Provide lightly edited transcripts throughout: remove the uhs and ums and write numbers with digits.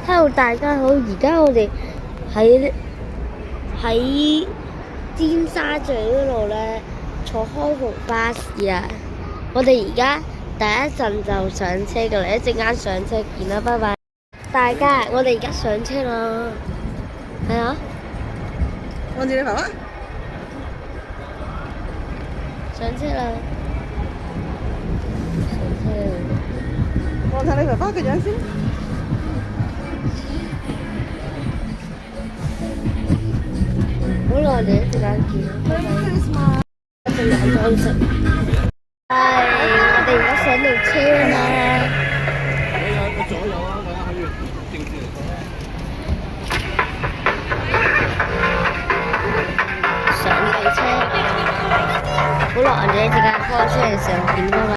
Hello，大家好，而家我哋喺尖沙咀嗰度咧坐開篷巴士啊！我哋而家第一陣就上車噶啦，一陣間上車見啦，拜拜！大家，我哋而家上車啦，係啊！望住你爸爸，上車啦！上車啦！望下你爸爸個樣先。好耐我哋一陣間見啦，拜拜！一陣間裝飾。係，我哋而家上到車啦。個左右啊，或者可以正住嚟講。上到車，好耐我哋一陣間開車嘅時候見到啦。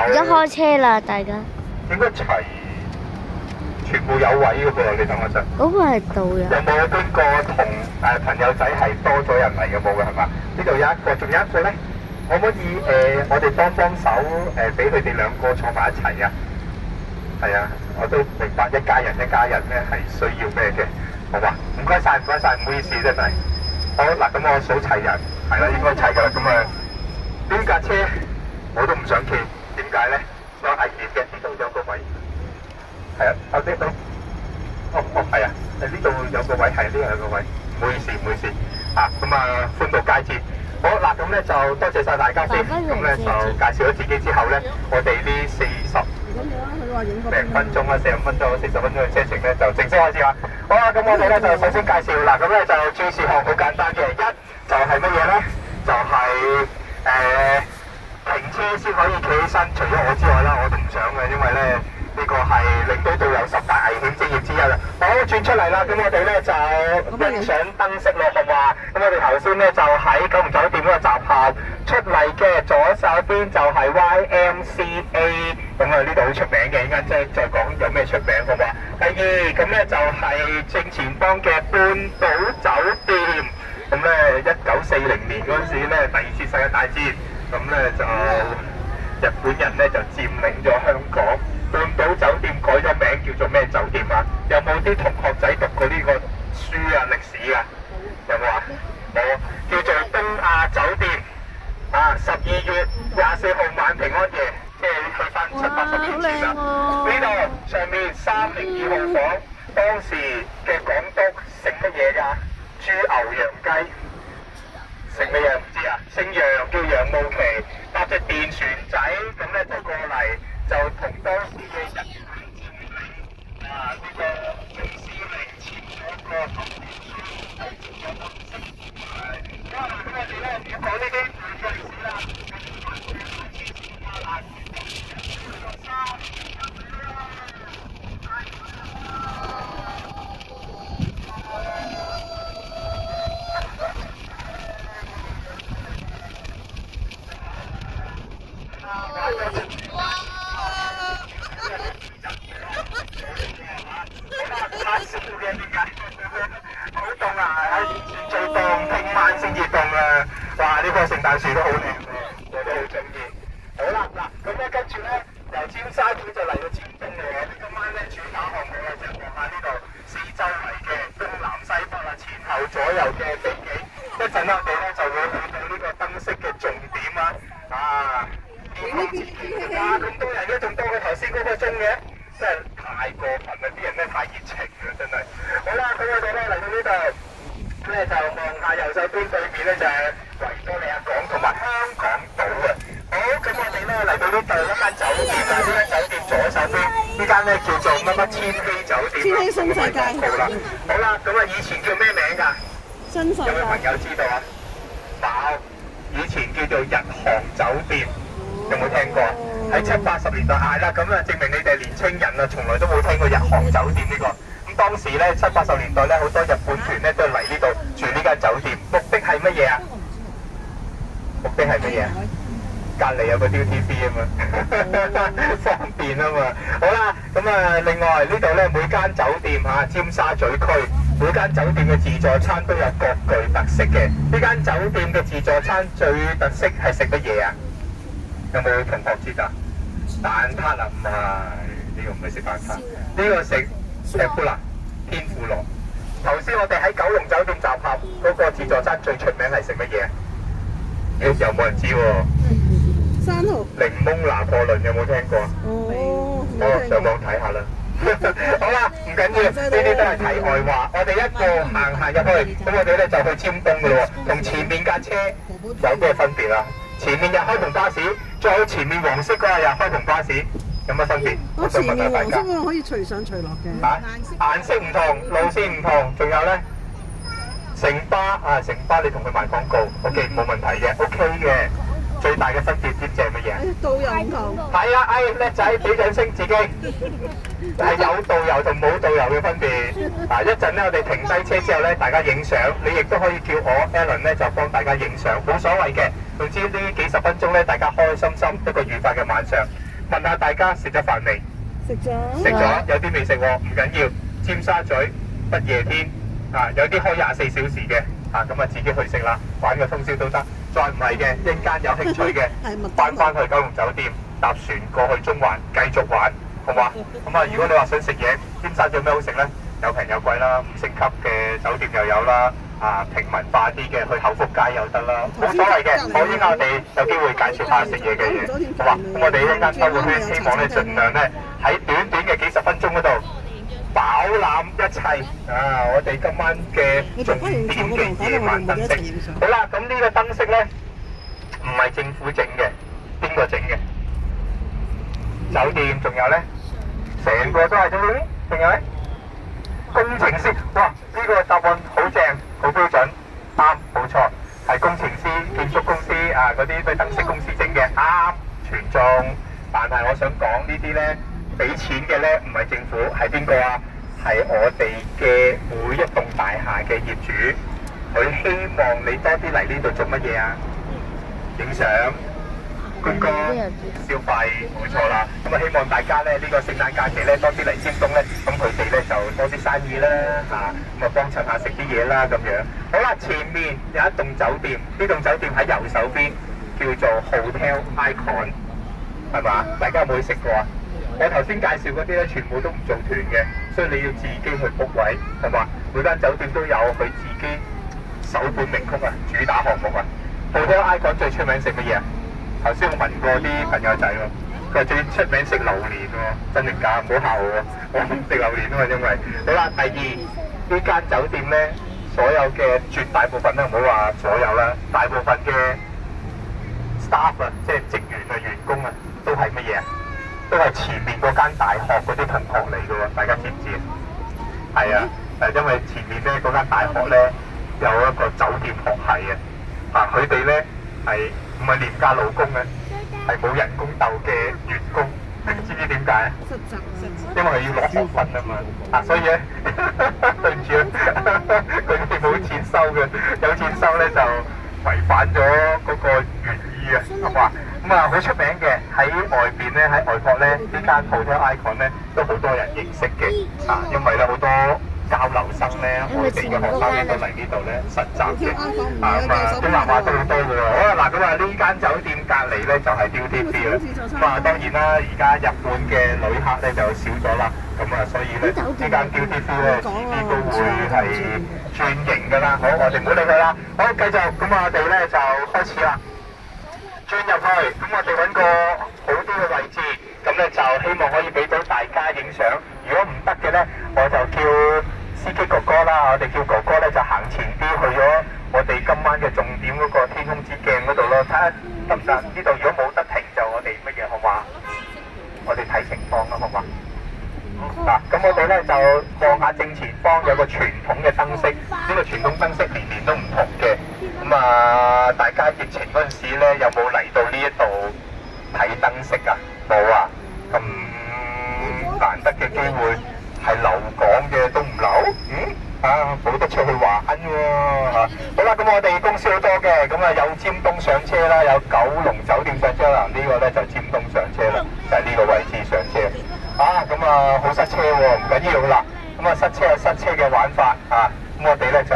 而家開車啦，大家。應該全部有位嘅噃，你等我陣。嗰個係導遊。有冇邊個同朋友仔係多咗人嚟嘅冇嘅係嘛？呢度有一個，仲有一個咧，可唔可以我哋幫手俾佢哋兩個坐埋一齊啊？係啊，我都明白一家人咧係需要咩嘅，好嘛？唔該晒，唔好意思真係。好嗱，咁我數齊人，係啦，應該齊㗎啦。咁邊架車我都唔想企，點解咧？有危險嘅，呢度有個位。係啊，呢度。係啊，呢度有個位，係呢度有個位。唔好意思。歡度佳節。好嗱，咁咧就多謝晒大家先。咁咧就介紹咗自己之後咧，我哋呢40分鐘啦，45分鐘、40分鐘嘅車程咧就正式開始啦。好啦，咁我哋咧就首先介紹啦，咁咧就注意事項好簡單嘅，一就係乜嘢咧？就係停車先可以企起身，除咗我之外啦，我都唔想嘅，因為咧呢個係領隊導遊10大危險職業之一啦。好，轉出嚟啦，咁我哋咧就欣賞燈飾咯，好唔好啊？咁我哋頭先咧就喺九龍酒店嗰個閘口出嚟嘅，左手邊就係 YMCA， 咁呢度好出名嘅，依家再講有咩出名，好唔好啊？第二，咁咧就係正前方嘅半島酒店，咁咧1940年嗰陣時咧第2次世界大戰。咁咧就日本人咧就佔領咗香港，半島酒店改咗名叫做咩酒店啊？有冇啲同學仔讀過呢個書啊歷史啊？有冇啊？冇，叫做東亞酒店啊！12月24號晚平安夜，即係去翻70-80年前啦。呢度上面302號房，當時嘅港督食乜嘢㗎？豬牛羊雞。食乜嘢唔知啊？姓楊叫楊慕琦，搭隻電船仔咁咧就過嚟，就同當時嘅日本佔領呢個總司令簽咗個同意書，係做咗特色。咁我哋咧要講呢啲歷史啦。好凍啊！喺以前最凍，聽晚先至凍啊！哇！呢棵聖誕樹都好靚喎，我都好中意。好啦，嗱，咁咧跟住咧由尖沙咀就嚟到尖東啦喎。今晚咧主打項目咧就望下呢度四周圍嘅東南西北啊、前後左右嘅美景。一陣咧我哋咧就會去到呢個燈飾嘅重點啊！咁多人都仲多過頭先嗰個鐘嘅，真係太過分啦！啲人咧太熱情啦，真係。好啦，咁我哋咧嚟到呢度，咧就望下右手邊對面咧就係維多利亞港同埋香港島啊。好，咁我哋咧嚟到呢度一間酒店啊，呢間酒店左手邊呢間咧叫做乜千禧酒店啦，千禧新世界。好啦，咁以前叫咩名㗎？新世界。有冇朋友知道啊？冇，以前叫做日航酒店。有冇聽過？喺70-80年代嗌啦，咁證明你哋年青人啊，從來都冇聽過日航酒店呢個。咁當時咧70-80年代咧，好多日本團咧都嚟呢度住呢間酒店，目的係乜嘢啊？目的係乜嘢啊？隔離有個 duty free 啊嘛，方便啊嘛。好啦。咁啊，另外呢度咧每間酒店嚇，尖沙咀區每間酒店嘅自助餐都有各具特色嘅。呢間酒店嘅自助餐最特色係食乜嘢啊？有冇同學知道？蛋撻啊？唔係，呢個唔係食蛋撻，呢個食石富啦，天婦羅。頭先我哋喺九龍酒店集合嗰個自助餐最出名係食乜嘢？又冇人知喎。生蠔。檸檬拿破崙有冇聽過啊？哦，我上網睇下啦。好啦，唔緊要，呢啲都係題外話。我哋一個行入去，咁我哋咧就去尖東噶咯喎。同前面架車有咩分別啊？前面有開篷巴士，再有前面黃色嗰個又開篷巴士，有乜分別？我前面黃色嗰個可以隨上隨落嘅。嚇，顏色唔同，路線唔同，仲有咧城巴啊，城巴你同佢賣廣告 ，OK 冇問題嘅 ，OK 嘅。最大嘅分別知唔知係乜嘢？導遊唔同。係啊，叻仔，俾掌聲自己。係有導遊同冇導遊嘅分別。嗱，一陣咧，我哋停低車之後咧，大家影相，你亦都可以叫我 Alan 咧，就幫大家影相，冇所謂嘅。總之呢幾十分鐘咧，大家開開心心一個愉快嘅晚上。問下大家食咗飯未？食咗。食咗，有啲未食喎，唔緊要。尖沙咀不夜天啊，有啲開24小時嘅啊，咁啊自己去食啦，玩個通宵都得。再唔係嘅，一陣間有興趣嘅，翻去九龍酒店，搭船過去中環繼續玩，好嘛？咁啊，如果你話想食嘢，尖沙咀有咩好食呢？有平有貴啦，5星級嘅酒店又有啦，啊平民化啲嘅去口福街又得啦，冇所謂嘅。我依家我哋有機會介紹下食嘢嘅嘢，好嘛？咁我哋一陣間兜個圈，希望咧盡量咧喺短短嘅幾十分鐘嗰度飽覽一切啊！我哋今晚嘅重點嘅夜晚燈飾，好啦，咁呢個燈飾咧唔係政府整嘅，邊個整嘅？酒店，仲有咧，成個都係酒店，仲有咧，工程師，哇！呢個答案好正，好標準，啱，冇錯，係工程師、建築公司啊嗰啲燈飾公司整嘅，啱，全中。但係我想講呢啲咧。俾錢嘅咧唔係政府，係邊個啊？係我哋嘅每一棟大廈嘅業主，佢希望你多啲嚟呢度做乜嘢啊？影相、觀光、消費，冇錯啦。咁啊，希望大家咧呢個聖誕假期咧多啲嚟尖東咧，咁佢哋咧就多啲生意啦，嚇咁啊幫襯下食啲嘢啦咁樣。好啦，前面有一棟酒店，呢棟酒店喺右手邊叫做 Hotel Icon， 係嘛？大家有冇去食過啊？我頭先介紹嗰啲咧，全部都唔做團嘅，所以你要自己去 book 位，係嘛？每間酒店都有佢自己首本名曲啊，主打項目啊。Hotel Icon 最出名食乜嘢啊？頭先我問過啲朋友仔喎，佢話最出名食榴蓮喎，真定假？唔好嚇我喎，我唔食榴蓮啊嘛，因為好啦，第二呢間酒店咧，所有嘅絕大部分咧，唔好話所有啦，大部分嘅 staff 啊，即係職員啊、員工啊，都係乜嘢啊？都係前面嗰間大學嗰啲同學嚟嘅喎，大家知唔知啊？係啊，因為前面咧嗰間大學咧有一個酒店學系啊，佢哋咧係唔係廉價勞工嘅，係冇人工鬥嘅員工，知唔知點解啊？因為佢要攞學分啊嘛，所以咧對唔住啊，佢哋冇錢收嘅，有錢收咧就違反咗嗰個原意啊，係嘛？咁啊，好出名嘅喺外邊咧，喺外國咧，呢間 Hotel Icon 咧都好多人認識嘅，因為咧好多交流生咧，外地嘅學生咧都嚟呢度咧實習嘅，咁啊東南亞都好多嘅喎。好啦，嗱咁啊呢間酒店隔離咧就係 Duty Free 啦，咁啊當然啦，而家日本嘅旅客咧就少咗啦，咁啊所以咧呢間 Duty Free 咧遲啲都會係轉型㗎啦。好，我哋唔好理佢啦。好，繼續，咁我哋咧就開始啦。轉入去，咁我哋揾個好啲嘅位置，咁咧就希望可以俾到大家影相。如果唔得嘅咧，我就叫司機哥哥啦，我哋叫哥哥咧就行前啲去咗我哋今晚嘅重點嗰個天空之鏡嗰度咯，睇下得唔得？呢度如果冇得停就我哋乜嘢好嘛？我哋睇情況啦，好嘛？嗱，咁我哋咧就望下正前方有個傳統嘅燈飾，呢個傳統燈飾年年都唔同嘅。咁啊，大家疫情嗰陣時咧，有冇嚟到呢一度睇燈飾啊？冇啊！咁難得嘅機會係留港嘅都唔留，冇得出去玩喎。好啦，咁我哋公司好多嘅，咁啊有尖東上車啦，有九龍酒店上車啦，呢個咧就尖東上車啦，就係呢個位置上車。咁啊咁啊好塞車喎，唔緊要啦。咁啊塞車有塞車嘅玩法啊，咁我哋咧就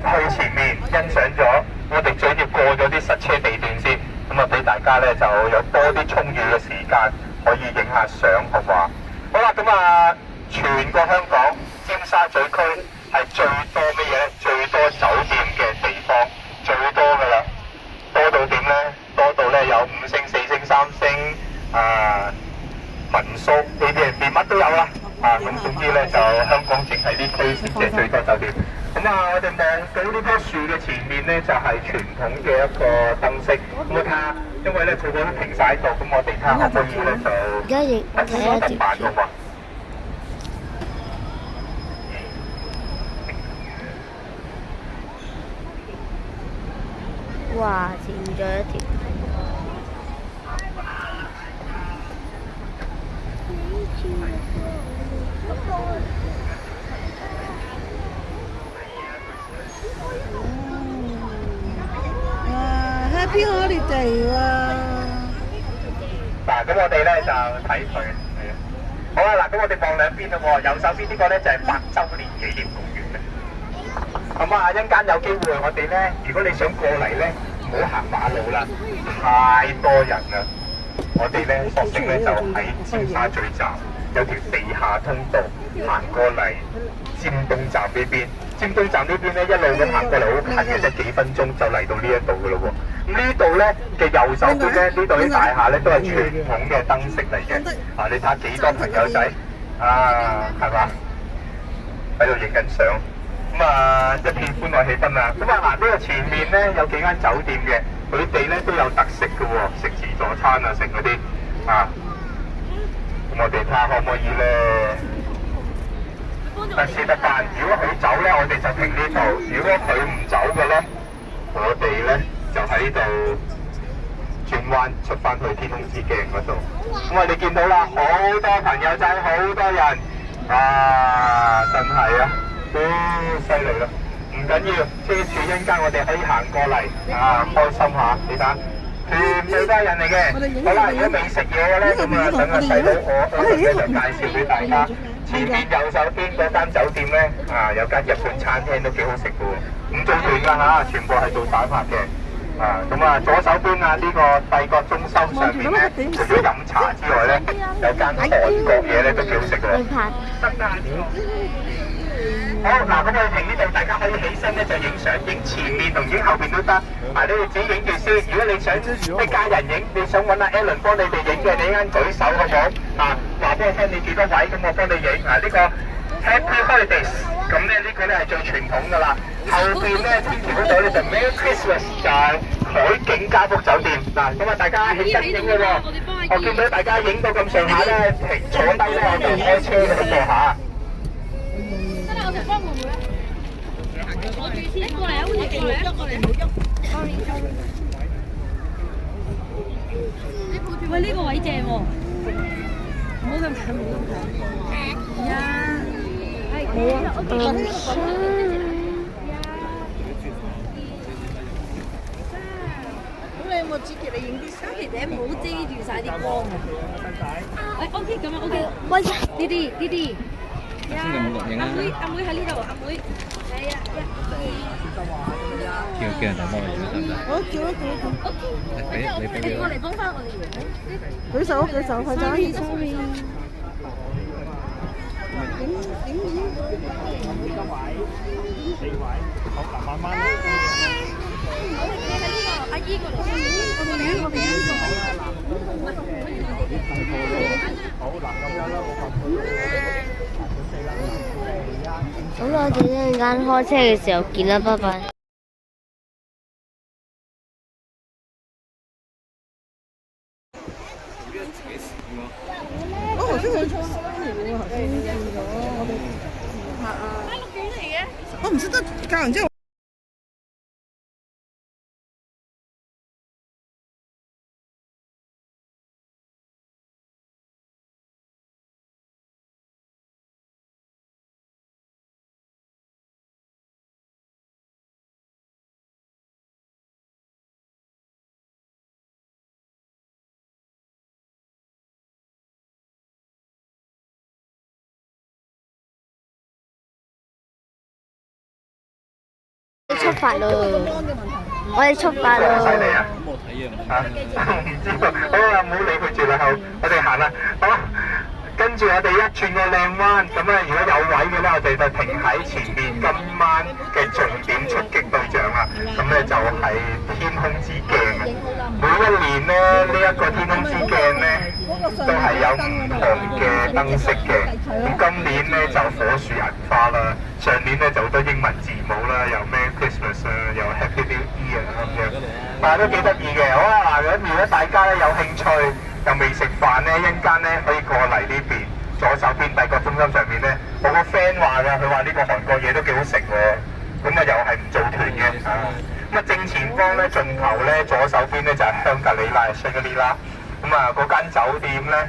去前面欣賞咗，我哋最要過咗啲塞車地段先，咁啊俾大家咧就有多啲充裕嘅時間可以影下相，好嘛？好啦，咁啊全個香港尖沙咀區係最多乜嘢咧？最多酒店嘅地方，最多噶啦，多到點咧？多到咧有5星、4星、3星民宿呢啲嘢乜都有啦。咁總之咧就香港淨係呢區先至係最多酒店。咁我哋望到呢棵樹嘅前面咧就係傳統嘅一個燈飾。咁我睇下，因為咧佢都停晒喺度，咁我哋睇下可唔可以咧就而家影睇一條片。哇！前咗一條。Happy holiday 喎！嗱，咁我哋咧就睇佢，係啊。好啦，嗱，咁我哋望兩邊咯喎。右手邊呢個咧就係100週年紀念公園嘅。咁啊，一陣間有機會我哋咧，如果你想過嚟咧，唔好行馬路啦，太多人啦。我哋咧索性咧就喺尖沙咀站有條地下通道行過嚟尖東站呢邊。尖東站呢邊咧一路咁行過嚟好近嘅啫，幾分鐘就嚟到呢一度噶咯喎。咁呢度咧嘅右手邊咧，呢度啲大廈咧都係傳統嘅燈飾嚟嘅。你睇下幾多朋友仔係嘛？喺度影緊相。咁一片歡樂氣氛啊！咁呢個前面咧有幾間酒店嘅，佢哋咧都有特色嘅喎，食自助餐啊，食嗰啲咁我哋睇下可唔可以咧？是得但如果佢走咧，我哋就停呢度；如果佢唔走嘅咧，我哋咧就喺呢度轉彎出翻去天空之鏡嗰度。咁你見到啦，好多朋友仔，好多人真係犀利啦！唔緊要，車住一陣間我哋可以行過嚟開心下，你睇。全部都係人嚟嘅。好啦，如果未食嘢嘅咧，咁等個細佬我咧就介紹俾大家。前面右手邊嗰間酒店咧，有間日本餐廳都幾好食嘅喎，唔做團㗎全部係做散客嘅。咁左手邊呢個帝國中心上面咧，除咗飲茶之外咧，有間韓國嘢咧都幾好食嘅喎。好嗱，咁我哋停呢度，大家可以起身咧就影相，影前面同影後邊都得。你哋自己影住先。如果你想一家人影，你想揾阿 Alan 幫你哋影嘅，你一陣舉手好唔好？話俾我聽你幾多位，咁我幫你影。呢個 Happy Holidays， 咁咧呢個咧係最傳統㗎啦。後邊咧天橋嗰度咧就 Merry Christmas， 就係海景嘉福酒店。咁大家起身影嘅喎。我見到大家影到咁上下咧，坐低咧我就開車嗰度坐下。我哋幫會唔會咧？我住先，過嚟啊！過嚟，過嚟，唔好喐。你抱住喂，呢個位正喎，唔好咁近，唔好咁近。呀，係冇啊。咁你有冇指住你影啲衫？其實唔好遮住晒啲光啊。OK 咁啊 OK。喂，呢啲。先咁錄影啊！阿妹喺呢度，阿妹係啊，叫人哋幫我影得唔得？我叫一叫。OK。你俾我嚟幫翻我哋。舉手，快啲。Sorry。4位，好，慢慢。我哋企喺呢個阿姨過嚟，我哋好嗱，咁樣啦，我咁我哋一陣間開車嘅時候見啦，拜拜。我頭先佢出嚟喎，頭先見咗我哋拍啊。我唔識得教人之後。出發咯！嘅問題。我哋出發咯！犀利啊！冇睇啊！唔知道，好啊，唔好理佢住啦，好，我哋行啦，好。跟住我哋一轉個靚彎，咁咧如果有位嘅咧，我哋就停喺前面今晚嘅重點出擊對象啦。咁咧就係天空之鏡啊！每一年咧，呢一個天空之鏡咧都係有唔同嘅燈飾嘅。咁今年咧就火樹銀花啦，上年咧就好多英文字母啦，有咩 Christmas 啊，有 Happy New Year 啊咁樣，但係都幾得意嘅。好啊，嗱，咁如果大家咧有興趣，又未食飯咧，一陣間咧可以過嚟呢邊左手邊帝國中心上面咧，我個 friend 話㗎，佢話呢個韓國嘢都幾好食喎，咁啊又係唔做團嘅咁啊正前方咧盡頭咧左手邊咧就係香格里拉 Shangri-La，咁啊嗰間酒店咧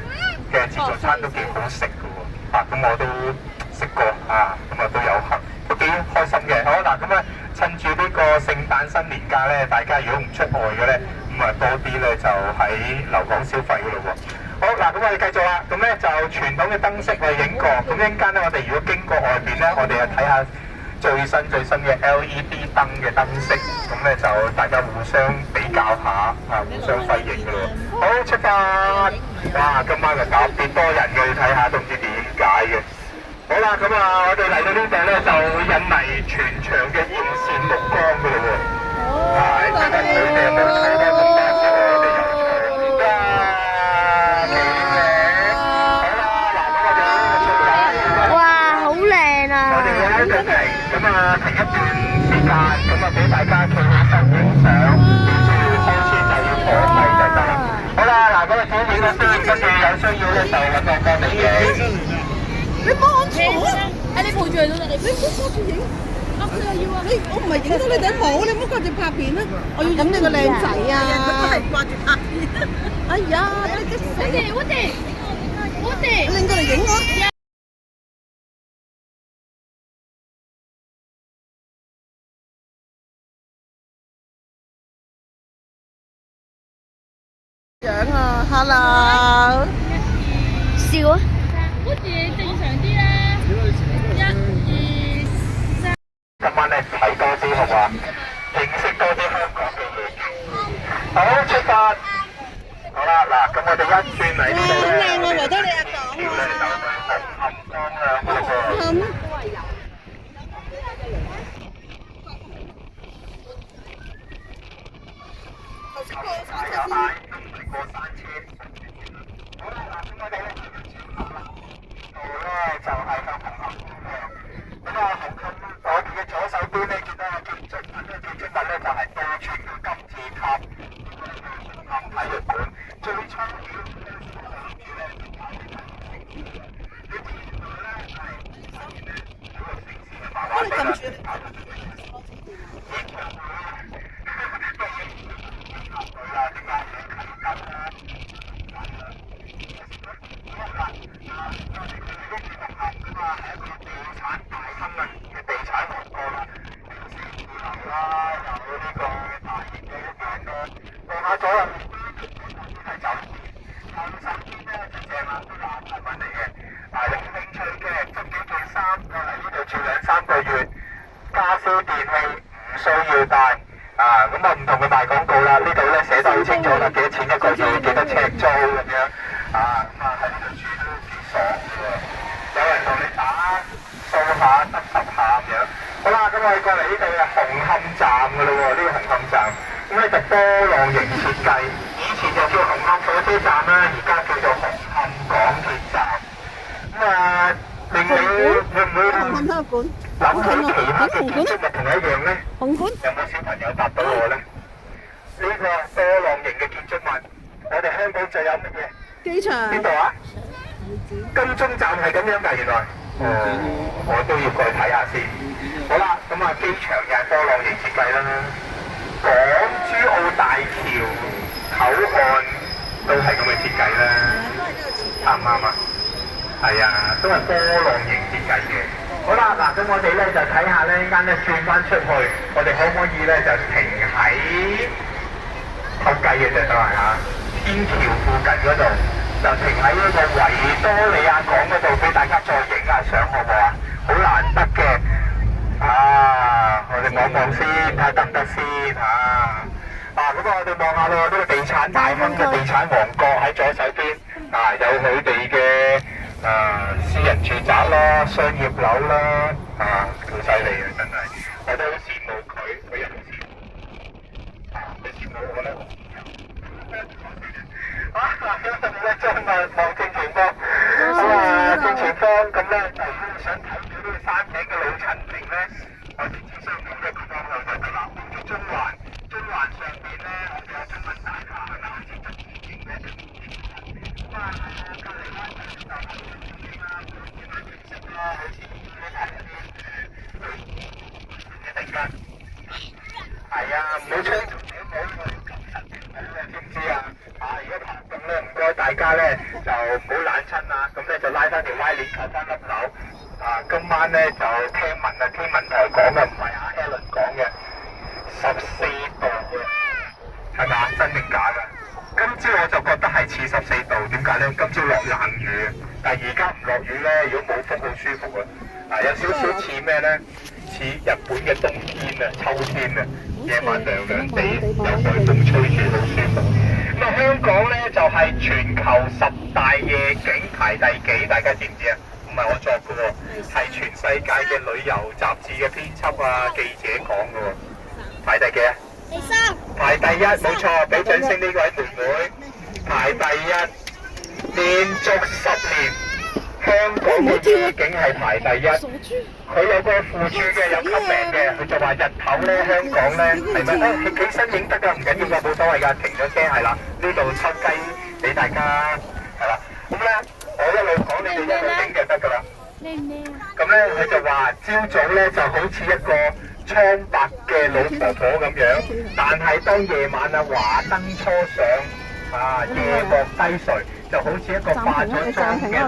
嘅自助餐都幾好食㗎喎，咁我都食過咁啊都有幸，都幾開心嘅。好嗱，咁啊趁住呢個聖誕新年假咧，大家如果唔出外嘅咧，咁啊多啲咧就喺留港消費㗎咯喎。好嗱，咁我哋繼續啦。咁咧就傳統嘅燈飾我哋影過，咁一陣間咧我哋如果經過外邊咧，我哋就睇下最新嘅 LED 燈嘅燈飾，咁咧就大家互相比較下互相輝映㗎咯喎。好，出發！哇，今晚就特別多人嘅，你睇下都唔知點解嘅。好啦，咁啊，我哋嚟到呢度咧就引嚟全場嘅艷羨目光㗎咯喎。係，睇下佢哋有冇睇到咁多時我哋有場。哇，好靚啊！我哋會喺度停，咁啊停一段時間，咁啊俾大家企起身影相，跟住開始就要坐低就得啦。好啦，嗱，咁啊剪影咗先，跟住有需要咧就揾我幫你影。你幫我坐啊！你抱住嚟到你唔好掛住影。佢又要啊！我唔係影到你頂帽，你唔好掛住拍片啦！我要影你個靚仔啊！佢都係掛住拍片。哎呀！你激死！你拎過嚟影我。樣啊 ，Hello。笑啊！好似正常啲啦。1、2、3。今晚咧睇多啲好嘛？認識多啲香港嘅嘢。好，出發。好啦，嗱，咁我哋一轉嚟呢度咧，好靚喎，維多利亞港就會紅磡光亮嗰個。望望先，睇下得唔得先嚇。咁我哋望下咯，呢個地產大亨嘅地產王國喺左手邊，有佢哋嘅私人住宅啦、商業樓啦，好犀利啊！真係，我都好羨慕佢，佢又好羨慕，你羨慕我咧？真係望正前方，正前方咁咧，就如果你想睇到呢個山頂嘅老陳城咧，我哋只需要一個方向就得啦，叫中環。中環上邊咧，我哋有中文大廈，係咪好似執事景咧？隔離咧就係風景啦，見下景色啦，好似呢排嗰啲嘅地間。係啊，唔好衝從你唔好去咁實嘅，知唔知啊？如果爬咁咧，唔該大家咧就唔好冷親啊，咁咧就拉翻條拉鏈求翻粒樓。今晚咧就聽聞啊，天文台講嘅，唔係阿 Helen 講嘅，14度嘅，係咪啊？真定假㗎？今朝我就覺得係似14度，點解咧？今朝落冷雨，但係而家唔落雨咧，如果冇風好舒服啊！有少少似咩咧？似日本嘅冬天啊、秋天啊，夜晚涼涼地，有海風吹住，好舒服。咁香港咧就係全球10大夜景排第幾？大家知唔知啊？唔係我作嘅喎，係全世界嘅旅遊雜誌嘅編輯啊、記者講嘅喎。排第幾啊？第3。排第1，冇錯，俾掌聲呢位妹妹。排第1，連續10年，香港嘅夜景係排第1。佢有個附註嘅，有級名嘅，佢就話日頭咧，香港咧係咪起身影得㗎，唔緊要㗎，冇所謂㗎，停咗車係啦，呢度抽雞俾大家係啦。咁咧，我一路講，你哋一路影就得㗎啦。咁咧，佢就話朝早咧就好似一個蒼白嘅老婆婆咁樣，但係當夜晚華燈初上，夜幕低垂，就好似一個化咗妝嘅靚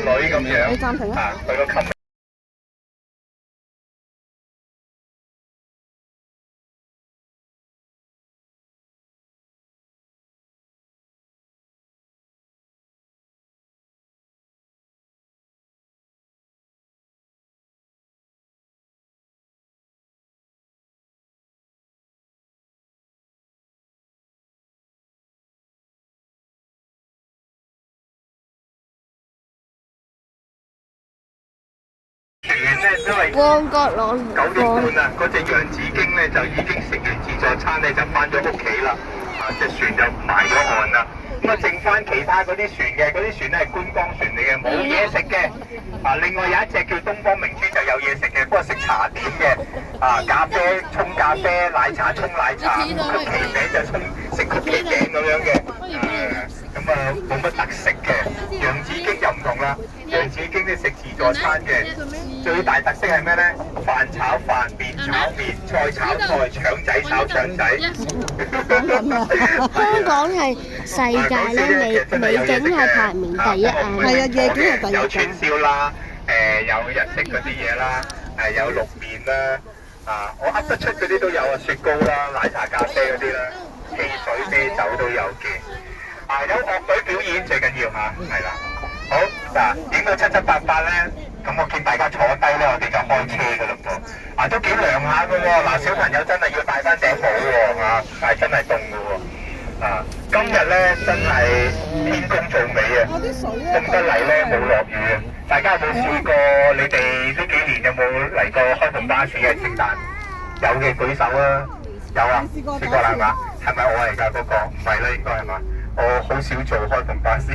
女咁樣。佢個級。旺角朗9點半啊，嗰隻洋紫荊咧就已經食完自助餐咧就翻咗屋企啦，隻船就埋咗岸啦。咁剩翻其他嗰啲船嘅，嗰啲船咧係觀光船嚟嘅，冇嘢食嘅。另外有一隻叫東方明珠就有嘢食嘅，不過食茶點嘅，咖啡沖咖啡，奶茶沖奶茶，曲奇餅就食曲奇餅咁樣嘅。咁冇乜特色嘅。洋紫荊就唔同啦，洋紫荊咧食自助餐嘅，最大特色係咩咧？飯炒飯，麵炒麵，菜炒菜，腸仔炒腸仔。香港係世界咧美景係排名第1啊！係啊，夜景係第1。有串燒啦，有日式嗰啲嘢啦，有淥麵啦，我噏得出嗰啲都有啊，雪糕啦、奶茶咖啡嗰啲啦，汽水啤酒都有嘅。有樂隊表演最緊要嚇，係啦。好嗱，影到七七八八咧，咁我見大家坐低咧，我哋就開車噶啦噃。都幾涼下噶喎。小朋友真係要戴翻頂帽喎，但係真係凍噶喎。今日咧真係天公造美啊，凍得嚟咧冇落雨啊。大家有冇試過？你哋呢幾年有冇嚟過開篷巴士嘅聖誕？有嘅舉手啊！有啊，試過啦係嘛？係咪我嚟㗎嗰個？唔係啦，應該係嘛？我好少做開篷巴士，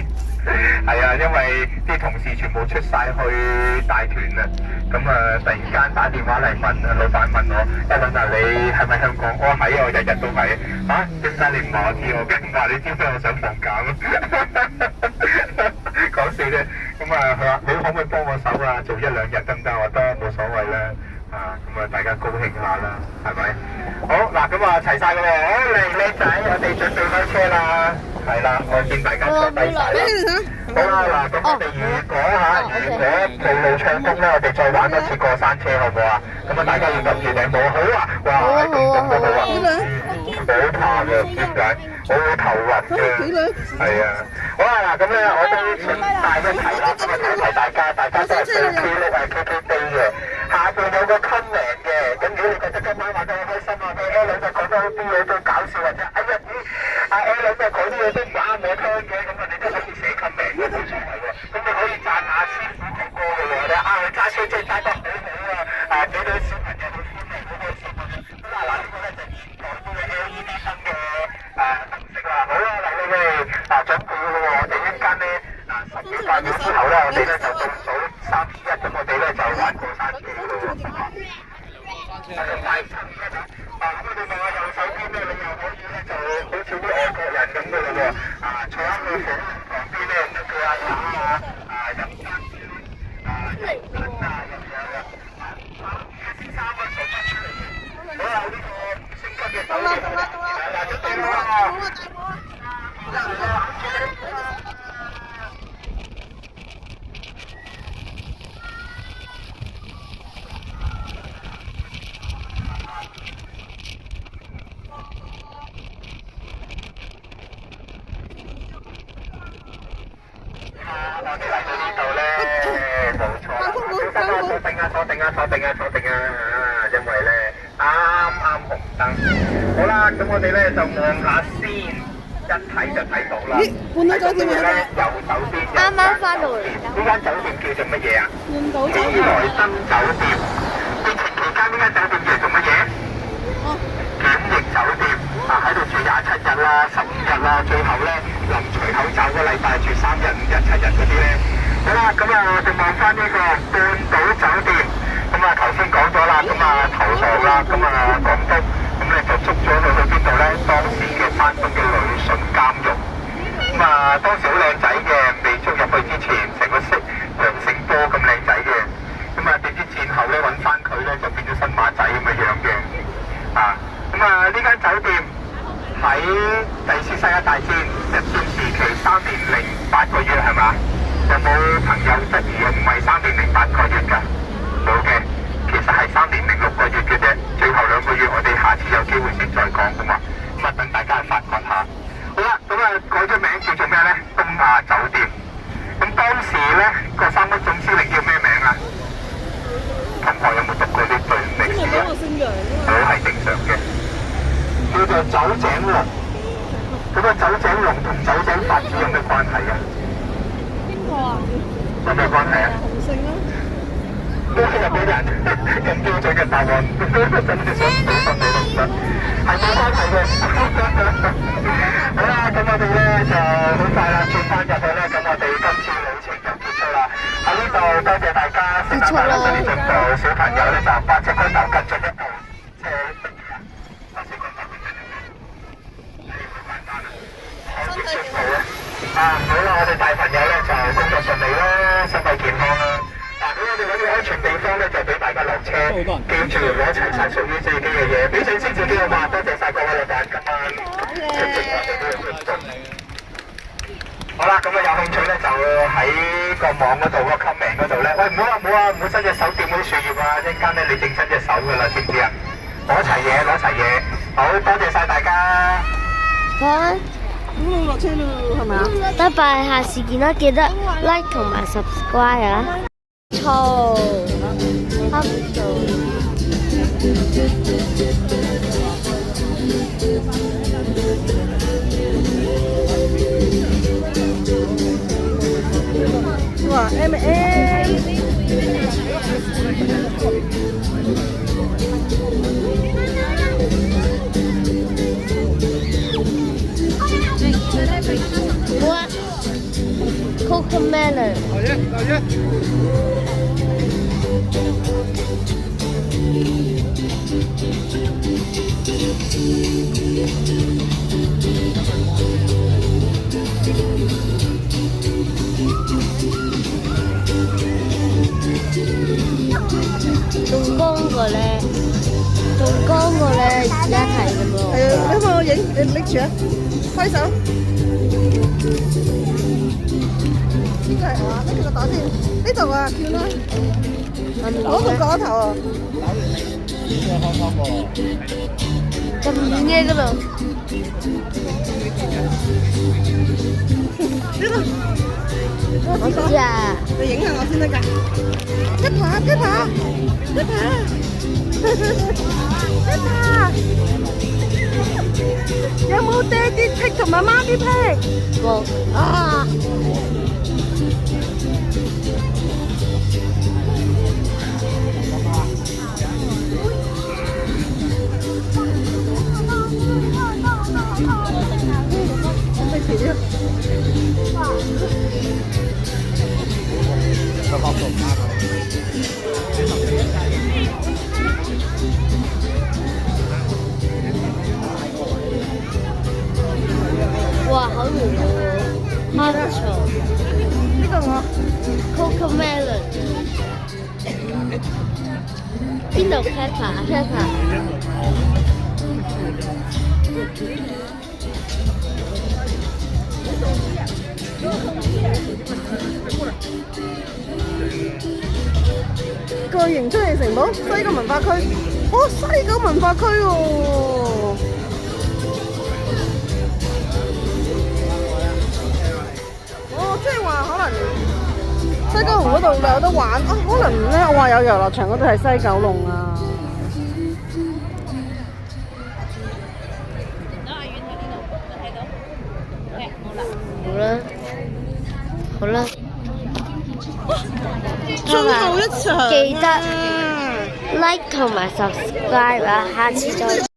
係啊，因為啲同事全部出晒去大團啊，咁突然間打電話嚟問老闆問我，一問你係咪香港？我係我日日都係。點解你唔話我知？我跟話你知唔知我想放假咯？講笑啫。咁佢話你可唔可以幫我手啊？做1-2日得唔得？我得，冇所謂啦。咁大家高興下啦，係咪？好嗱，咁齊晒㗎喎。好，靚仔，我哋準備開車啦。係啦，我見大家坐低晒啦。好啦，嗱，咁我哋如果道路暢通咧，我哋再玩多次過山車，好唔好啊？咁大家要撳住頂帽。好啊，哇，咁都好啊。唔好怕嘅，點解？我會頭暈嘅。係啊。好啦，嗱，咁咧我都順帶一提啦，咁提大家都係 QQ 飛嘅。下邊有個 comment 嘅，咁如果你覺得今晚啲嘢都搞笑或者哎呀阿 Alan 啊講啲嘢都唔啱我聽嘅，咁啊你都可以寫級名嘅冇所謂喎。咁你可以讚下師傅哥哥嘅喎，你啊佢揸車真係揸得好好啊，俾到小朋友好歡樂好開心啊。咁啊嗱呢個咧就現代啲嘅 LED 燈嘅燈飾啦。好啦，嚟你哋準備喎，我哋一間咧10-8秒之後咧，我哋咧就倒數3、2、1，咁我哋咧就玩過山車嘅喎。快3、2、1啦！咁我哋望下右手邊咧，你又可以咧就好似啲外國人咁嘅嘞喎。坐喺個火爐旁邊咧，就叫阿媽飲餐先。飲品啊，咁樣嘅。先生啊，手出嚟嘅。好啦，呢個升級嘅手機。準備啦！我哋嚟到呢度咧，冇錯啦。坐定啊！因為咧啱紅燈。好啦，咁我哋咧就望下先，一睇就睇到啦。咦，半島酒店咧右手邊啱啱翻到嚟。呢間酒店叫做乜嘢啊？半島酒喜來登酒店。疫情期間呢間酒店叫做乜嘢？檢疫酒店喺度住27日啦、15日啦，最後咧臨除口罩個禮拜住3日、5日、7日嗰啲咧。好啦，咁我哋望翻呢個半島酒店。咁頭先講咗啦，咁投降啦，咁港督咁咧就捉咗佢去邊度咧？當時嘅山東嘅旅順監獄。咁當時好靚仔嘅，未捉入去之前，成個梁醒波咁靚仔嘅。咁點知戰後咧揾翻佢咧，就變咗新馬仔咁嘅樣嘅。咁呢間酒店喺第二次世界大戰日佔時期3年08個月係嘛？有冇朋友質疑唔係3年08個月㗎？冇嘅，其實係3年06個月嘅啫。最後2個月我哋下次有機會先再講㗎嘛。咁等大家去發掘下。好啦，咁改咗名叫做咩咧？東亞酒店。咁當時咧個3軍總司令叫咩名啊？同學有冇讀過呢對歷史啊？好係正常嘅。叫做酒井隆。咁酒井隆同酒井法子有咩關係啊？邊個啊？有咩關係啊？同姓咯。都係日本人，咁標準嘅答案，真係想小心你都唔得，係冇關係嘅。好啦，咁我哋咧就好快啦，轉翻入去咧，咁我哋今次旅程就結束啦。喺呢度多謝大家聖誕快樂，新年進步，小朋友咧就8隻龜頭跟進一步，車8隻龜頭跟進一步，你會買單啊？好嘅，好啦。好啦，我哋大朋友咧就工作順利啦，身體健康啦。咁我哋揾個安全地方咧，就俾大家落車。記住攞齊晒屬於自己嘅嘢，俾錢先自己好嘛。多謝晒各位老闆今晚出席我哋呢個活動。好啦，咁有興趣咧就喺個網嗰度個 comment 嗰度咧，喂唔好唔好伸隻手掂嗰啲樹葉啊！一陣間咧你整親隻手噶啦，知唔知啊？攞齊嘢，好多謝晒大家。好，咁落車咯，係咪啊？拜拜，下次見啦，記得 like 同埋 subscribe 啊！嘈，黑嘈。哇 M&M。What? Cocomelon.仲光過咧，而家睇咁咯。係啊，你幫我影，你拎住啊，揮手。係啊，拎住個袋先。呢度啊，叫啦。嗰個角頭啊。咁遠嘅嗰度。呢度。我知啊。你影下我先得㗎。一爬。有冇爹哋劈同埋媽咪劈？冇啊！哇，好遠喎！蝦草呢個我 ，cocomelon，邊度 pepper？pepper？巨型出嚟城堡，西九文化區。哦，西九文化區喎。即係話可能西九龍嗰度有得玩啊，可能咧我話有遊樂場嗰度係西九龍啊。好啦，好啦，最後一場記得 like 同埋 subscribe 啊，下次再。